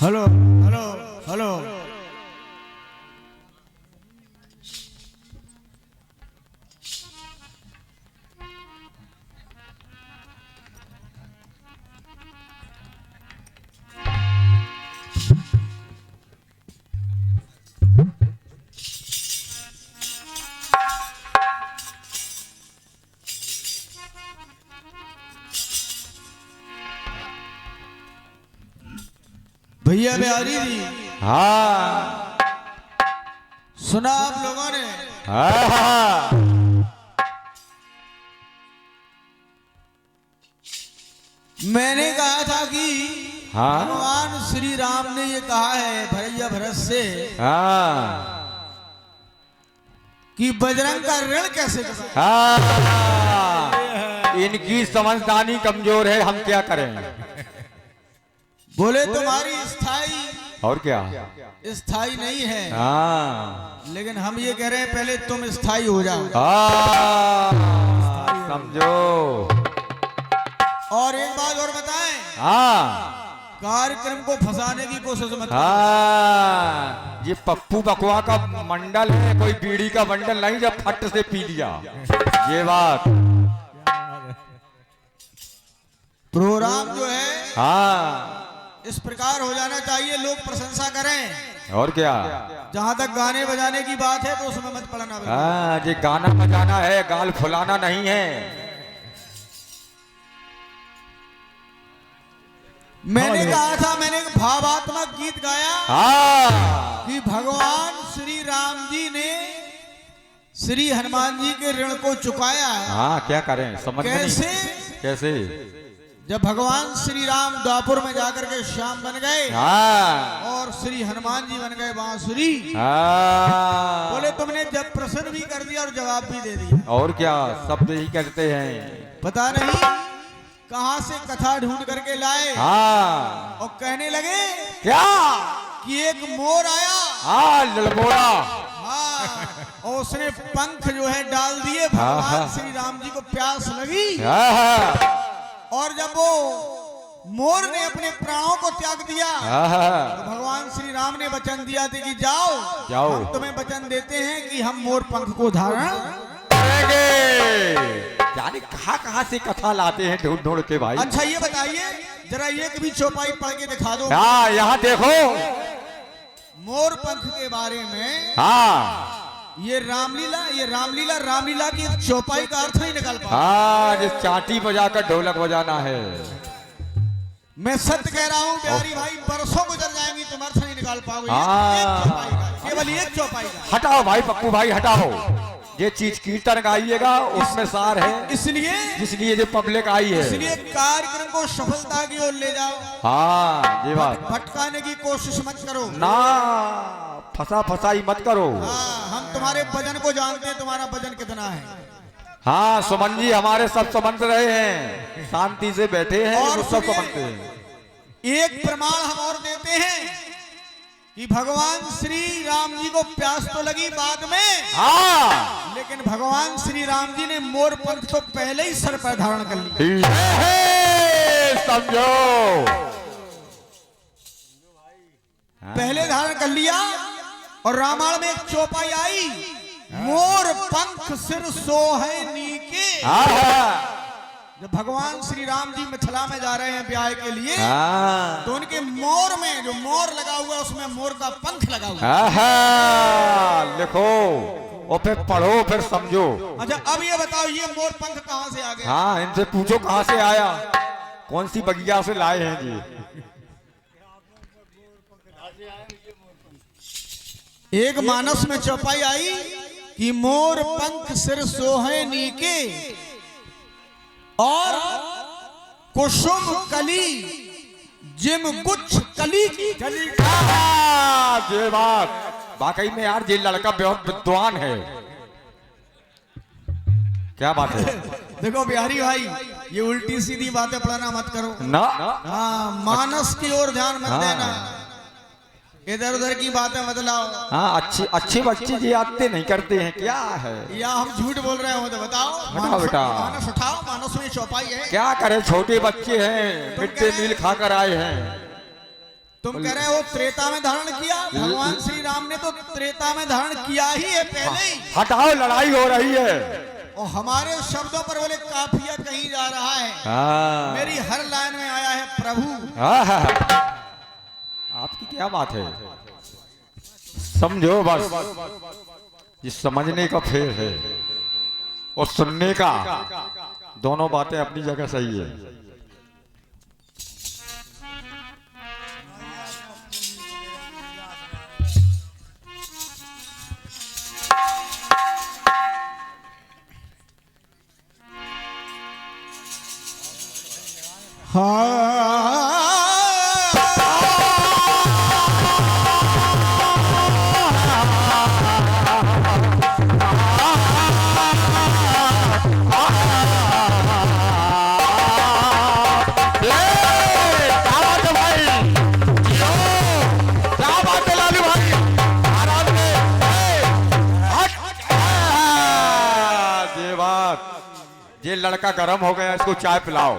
Hello hello hello. भैया बिहारी जी, हाँ सुना आप लोगों ने? हाँ मैंने कहा था कि हाँ भगवान श्री राम ने ये कहा है भैया भरत से हाँ कि बजरंग का ऋण कैसे चुकाएं? हाँ इनकी समझदारी कमजोर है, हम क्या करें। बोले तुम्हारी स्थाई और क्या। स्थाई नहीं है, हाँ लेकिन हम ये कह रहे हैं पहले तुम स्थाई हो जाओ। हाँ समझो। और एक बात और बताएं, हाँ कार्यक्रम को फंसाने की कोशिश मत करो। हाँ ये पप्पू बकवा का मंडल है, कोई बीड़ी का बंडल नहीं जब फट से पी लिया। ये बात प्रोग्राम जो है हाँ इस प्रकार हो जाना चाहिए, लोग प्रशंसा करें। और क्या। जहां तक गाने बजाने की बात है तो उसमें मत पड़ना। हाँ ये गाना बजाना है, गाल फुलाना नहीं है। मैंने कहा था, मैंने एक भावात्मक गीत गाया हाँ कि भगवान श्री राम जी ने श्री हनुमान जी के ऋण को चुकाया है। हाँ क्या करें समझ में कैसे? नहीं। कैसे? जब भगवान श्री राम द्वापुर में जाकर के श्याम बन गए हाँ और श्री हनुमान जी बन गए बांसुरी। हाँ बोले तुमने जब प्रश्न भी कर दिया और जवाब भी दे दिया। और क्या, सब यही करते हैं। पता नहीं कहां से कथा ढूंढ करके लाए हाँ और कहने लगे क्या कि एक मोर आया। हाँ ललबोड़ा। हाँ, और उसने पंख जो है डाल दिए। हाँ। भगवान श्री राम जी को प्यास लगी हाँ और जब वो मोर ने अपने प्राणों को त्याग दिया हाँ तो भगवान श्री राम ने वचन दिया था कि जाओ जाओ। हम तुम्हें वचन देते हैं कि हम मोर पंख को धारण करेंगे। यानी कहाँ से कथा लाते हैं ढूंढ ढूंढ के भाई। अच्छा ये बताइए जरा एक भी चौपाई पढ़ के दिखा दो। हाँ यहाँ देखो मोर पंख के बारे में। हाँ ये रामलीला की चौपाई का अर्थ नहीं निकाल पा। हाँ जिस चाटी बजाकर ढोलक बजाना है। मैं सत्य कह रहा हूँ प्यारी भाई, बरसों गुजर जाएंगी तुम अर्थ नहीं निकाल पाओगे। हाँ। एक चौपाई का, केवल एक चौपाई का। हटाओ भाई पप्पू भाई हटाओ। ये चीज कीर्तन गाइएगा उसमें सार है, इसलिए जो पब्लिक आई है। इसलिए कार्यक्रम को सफलता की ओर ले जाओ। हाँ ये बात। भटकाने की कोशिश मत करो ना, फसाई मत करो। हाँ, हम तुम्हारे वजन को जानते हैं, तुम्हारा वजन कितना है। हाँ सुमन जी हमारे सब समझ रहे हैं, शांति से बैठे हैं और वो सब समझते हैं। एक प्रमाण हम और देते हैं कि भगवान श्री राम जी को प्यास तो लगी बाद में। हाँ लेकिन भगवान श्री राम जी ने मोर पंख तो पहले ही सर पर धारण कर लिया। समझो पहले धारण कर लिया। और रामायण में एक चौपाई आई, मोर पंख सिर सोहे नीके। जब भगवान श्री राम जी मिथिला में जा रहे हैं ब्याह के लिए तो उनके मोर में जो मोर लगा हुआ है उसमें मोर का पंख लगा हुआ है। लिखो और फिर पढ़ो फिर समझो। अच्छा अब ये बताओ ये मोर पंख कहां से आ गया? हाँ इनसे पूछो कहां से आया, कौन सी बगिया से लाए हैं जी। एक मानस में चौपाई आई कि मोर पंख सिर सोहे नीके और कुसुम कली जिम गुच्छ कली की। ये बात वाकई में यार ये लड़का बहुत विद्वान है। क्या बात है। देखो बिहारी भाई ये उल्टी सीधी बातें पढ़ाना मत करो ना। हाँ मानस की ओर ध्यान मत देना, इधर उधर की बातें मत लाओ। हाँ अच्छे बच्चे जी आते नहीं करते हैं क्या है, या हम झूठ बोल रहे हो तो बताओ। बताओ बेटा। मानस उठाओ, मानस में चौपाई है। क्या करे छोटे बच्चे हैं, मिड डे मील खाकर आए हैं। तुम कह रहे हो त्रेता में धारण किया, भगवान श्री राम ने तो त्रेता में धारण किया ही है पहले ही। हटाओ, लड़ाई हो रही है। और हमारे शब्दों पर बोले काफिया कहीं जा रहा है। मेरी हर लाइन में आया है प्रभु। आपकी क्या बात है, समझो बस। ये समझने का फेर है और सुनने का, दोनों बातें अपनी जगह सही है। ये लड़का गरम हो गया, इसको चाय पिलाओ।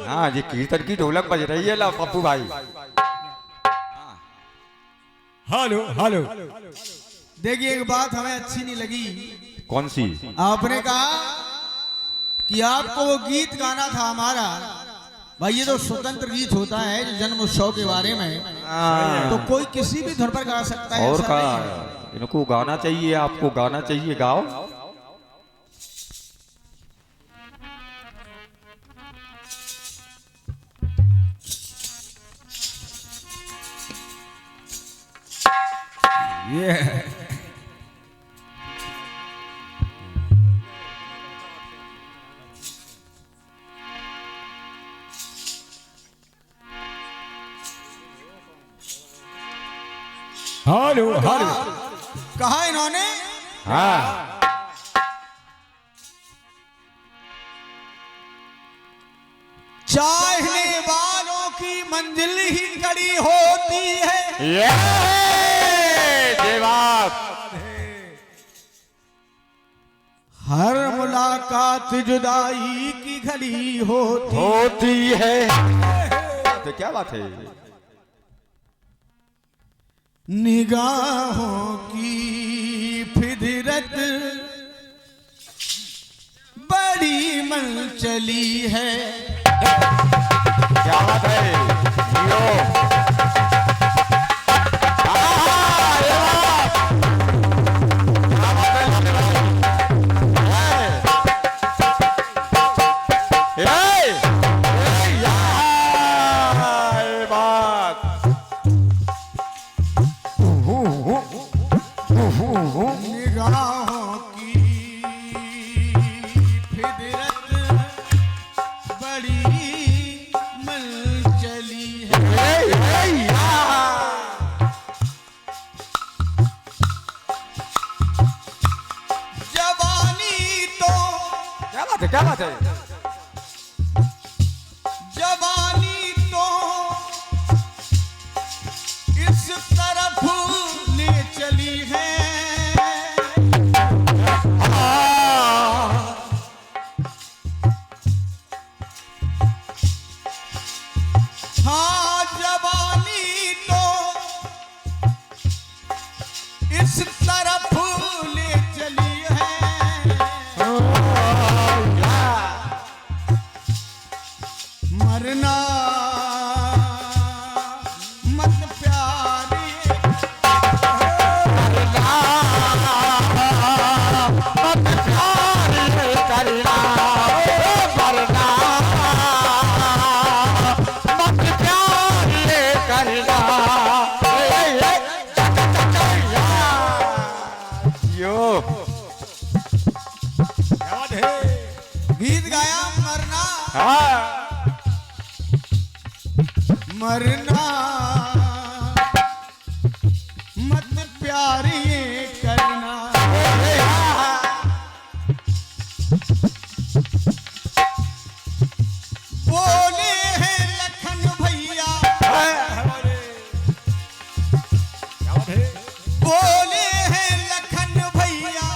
हाँ, ये कीर्तन की ढोलक बज रही है। ला पप्पू भाई, हेलो हेलो। देखिए एक बात हमें अच्छी नहीं लगी। कौन सी? आपने कहा कि आपको वो गीत गाना था हमारा। भाई ये तो स्वतंत्र गीत होता है जन्म उत्सव के बारे में, तो कोई किसी भी धुन पर गा सकता है। और कहा इनको गाना चाहिए, आपको गाना चाहिए, गाओ। Hello hello. कहा इन्होंने? हाँ, चाहने वालों की मंजिल ही कड़ी होती है। ये बात। हर मुलाकात जुदाई की घड़ी होती है। तो क्या बात है? निगाहों की फिदरत बड़ी मन चली है। क्या बात है? निगाहों की फिदरत बड़ी मन चली है। जवानी तो क्या बात है? क्या बात है? जवानी तो इस तरफ ले चली है। हाँ जवानी तो इस तरफ ले चली है। मरना मत प्यारी, मत प्यारी करना, मरना मत प्यारी करना। यो गीत गाया मरना। हाँ, मरना मत प्यारी करना। बोले हैं लखन भैया, बोले हैं लखन भैया,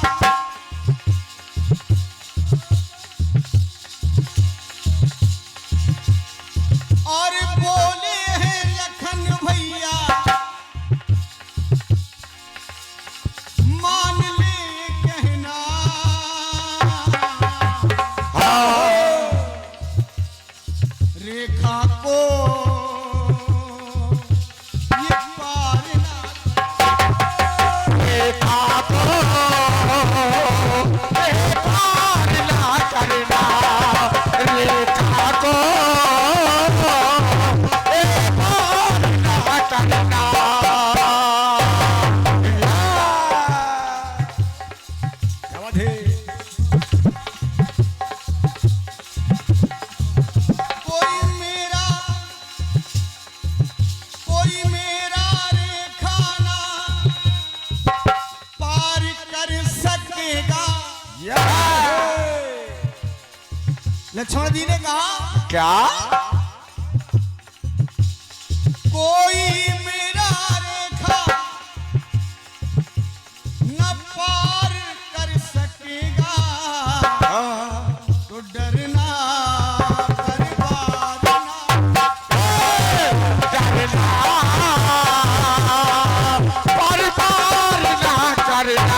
लक्ष्मण जी ने कहा क्या? कोई मेरा रेखा न पार कर सकेगा तो डरना बर्बाद ना करना बर्बाद ना करना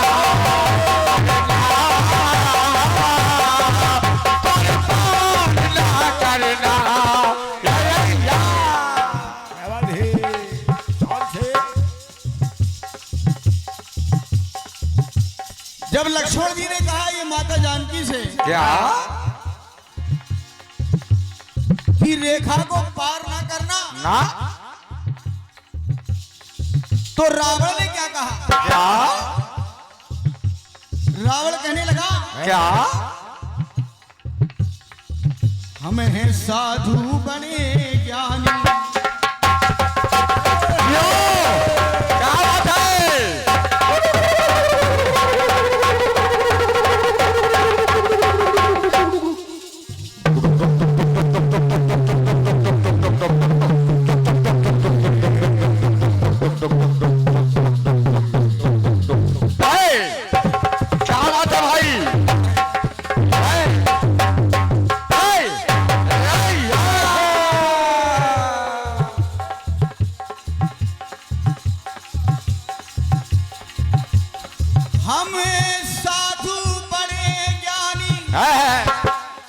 जब लक्ष्मण जी ने कहा ये माता जानकी से क्या? कि रेखा को पार ना करना, ना तो रावण ने क्या कहा? क्या? रावण कहने लगा क्या? हम हैं साधु बने ज्ञानी। यो, क्या बात है? क्या बात है भाई? हम साधु बड़े ज्ञानी,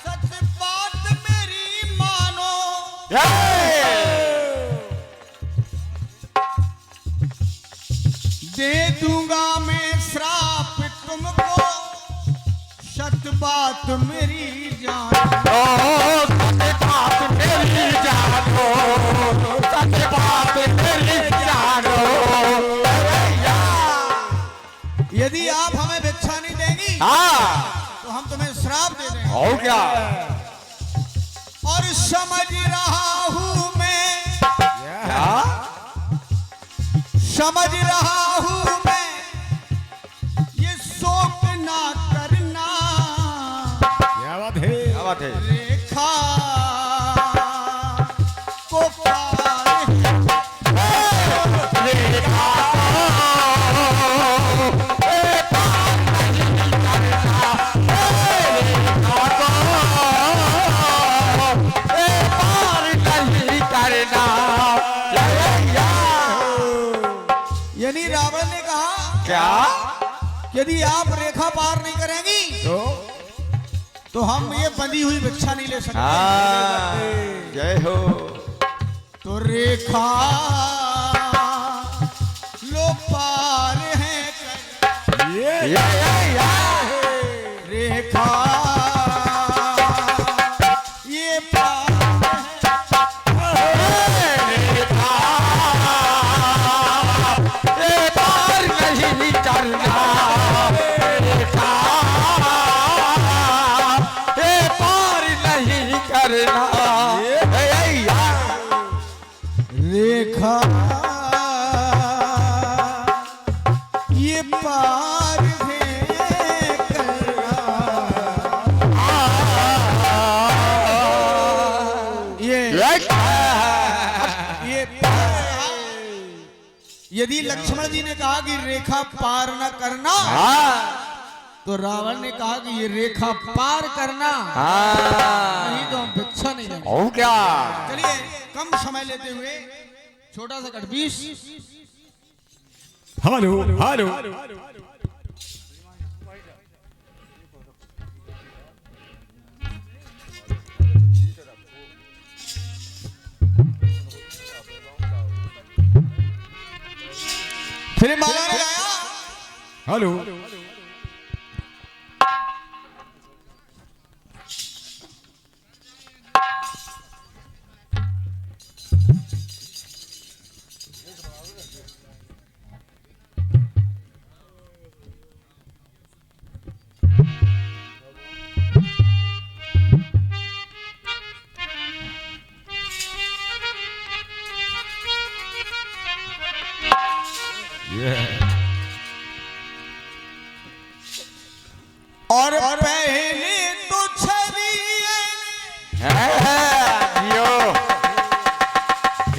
सच बात मेरी मानो। दे दूंगा मैं श्राप तुमको, सच बात मेरी जानो। सच बात मेरी जानो, सच बात मेरी जानो। यदि आप हमें भिक्षा नहीं देंगी तो हम तुम्हें श्राप दे देंगे। और क्या? और समझ रहा हूं मैं, क्या? समझ रहा हूं मैं, ये शोक ना करना। क्या बात है? क्या बात है? रेखा को पार रेखा यानी रावण ने कहा क्या? यदि आप रेखा पार नहीं करेंगी तो हम ये बंधी हुई भिक्षा नहीं ले सकते। जय हो। तो रेखा लो पार है रेखा ये पार नहीं करना, पार नहीं करना। रेखा ये पार है करना। ये यदि लक्ष्मण जी ने कहा कि रेखा पार न करना तो रावण ने कहा कि ये रेखा पार करना, नहीं तो हम भिक्षा नहीं देंगे। और क्या? चलिए कम समय लेते हुए छोटा सा कट 20। हेलो हेलो फिर माला ने गाया हेलो और पहले तो छवि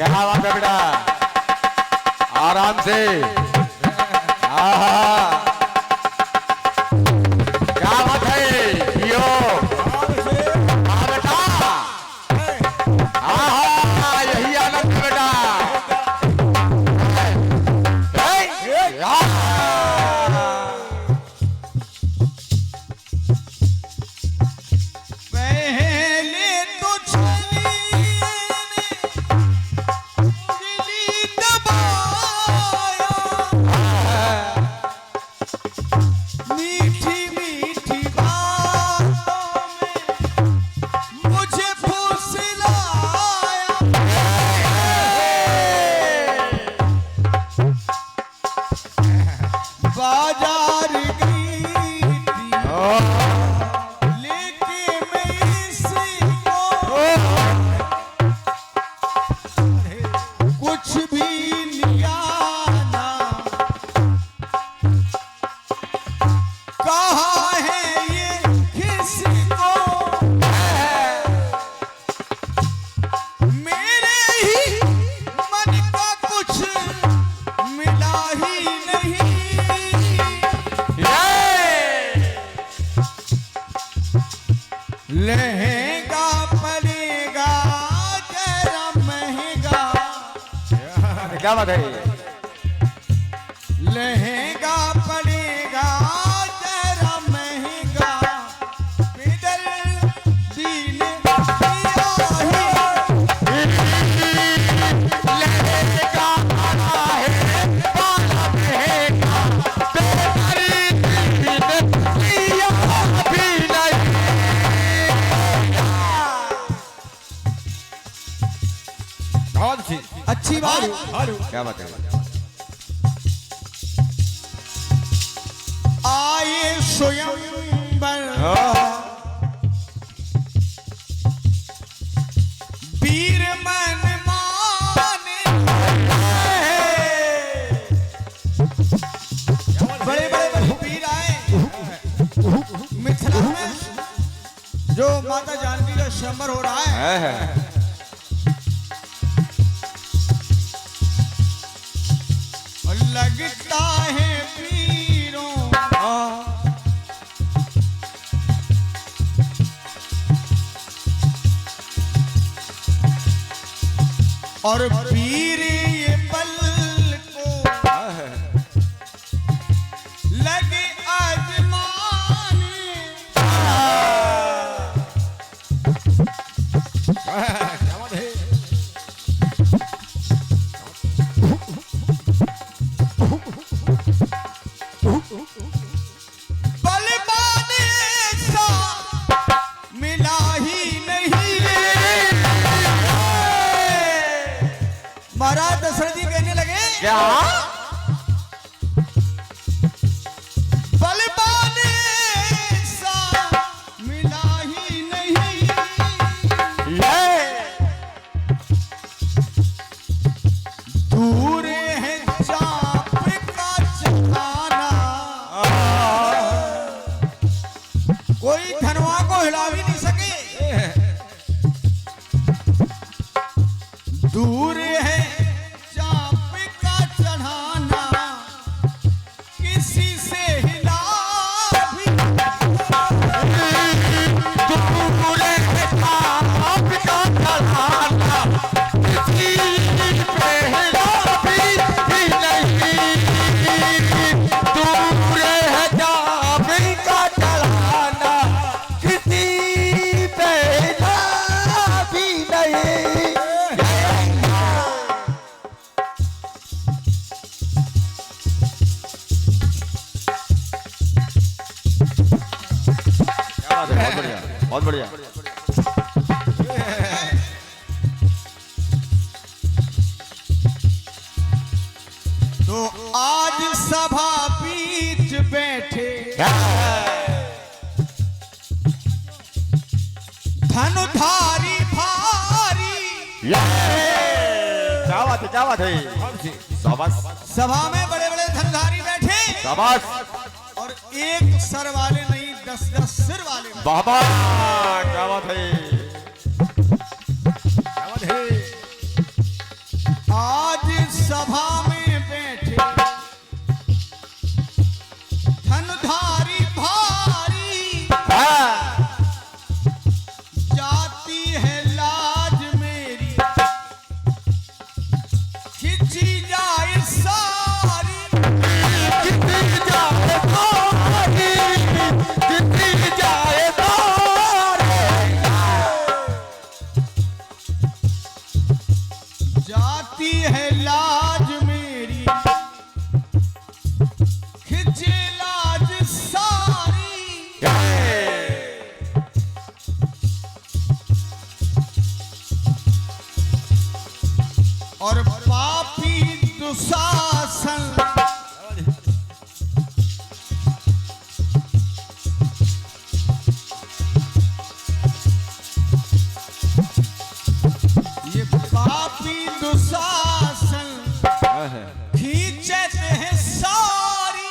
क्या बात है बेटा, आराम से। आहा, क्या बात है यो, हाँ बेटा, आहा, यही आनंद है बेटा। पहले तो छलिए ने दबाया, मीठी मीठी बातों में मुझे फुसलाया। बाजार गई थी लेके मैं इसी को, कुछ भी लिया ना, कहा है ये किसको, मेरे ही मन का कुछ मिला ही नहीं। लहंगा पड़ेगा जरा महंगा, क्या बात है, लहंगा पड़ेगा जरा महंगा, बिदल दीन दिया ही। लहंगा आना है, पाना महंगा, बेकारी दिया भी नहीं। बहुत अच्छी। अच्छी बात। हेलो। क्या बात है, आए स्वयंवर वीर मन माने, बड़े बड़े वीर आए मिथिला में, जो माता जानकी का स्वयंवर हो रहा है। और लगता है वीरों और वीर ये पल को लगे आजमाने, क्या बात है। बलवाने सा मिला ही नहीं। महाराज दशरथ जी कहने लगे, क्या बलवाने सा मिला ही नहीं। दूर है चाप का चढ़ाना, कोई धनवा को हिला भी नहीं सके। दूर है चाप का चढ़ाना, किसी से हिला भी बहुत बढ़िया। तो आज सभा बीच बैठे धनुधारी भारी, क्या बात है, क्या बात है। शाबाश, सभा में बड़े बड़े धनुधारी बैठे शाबाश, और एक सर वाले नहीं 10-10 सिर वाले। बाबा क्या बात है, क्या बात है। सभा में बैठे धनधारी भारी, जाती है लाज मेरी खिंची जाए सारी। जाती है लाज मेरी खिंचे लाज सारी। और पापी दुशासन ये पापी दुशासन खींचते हैं सारी।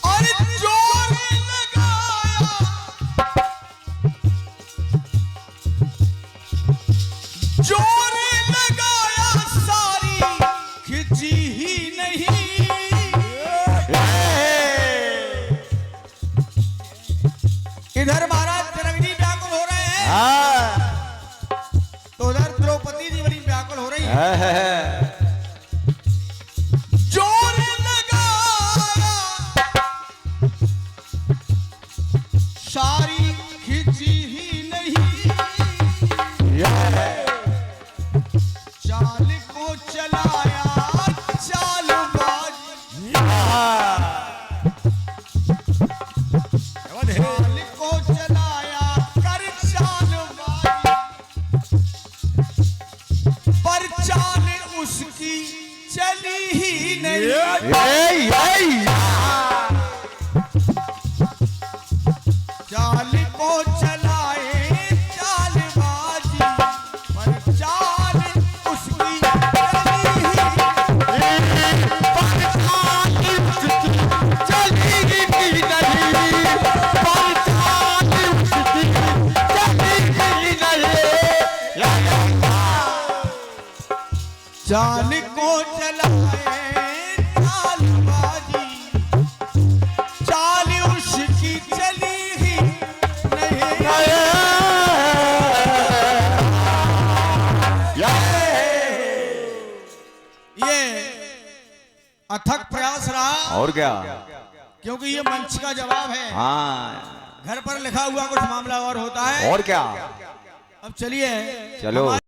और जोर लगाया जोर लगाया सारी खिंची ही नहीं। इधर महाराज जनक जी व्याकुल हो रहे हैं, तो उधर द्रौपदी जी बड़ी व्याकुल हो रही है। जोर लगाया सारी खिंची ही नहीं। चाल को चलाया चालबाज, चाल को चलाया कर चालबाज, पर चाल उसकी चली ही नहीं। चाल को चलाए चालबाजी, पर चाल उसकी चली ही चाल को चलाए चालबाजी, चाल उसकी चली ही नहीं। ये अथक प्रयास रहा, और क्या। क्योंकि ये मंच का जवाब है। हाँ, घर पर लिखा हुआ कुछ मामला और होता है। और क्या। अब चलिए चलो।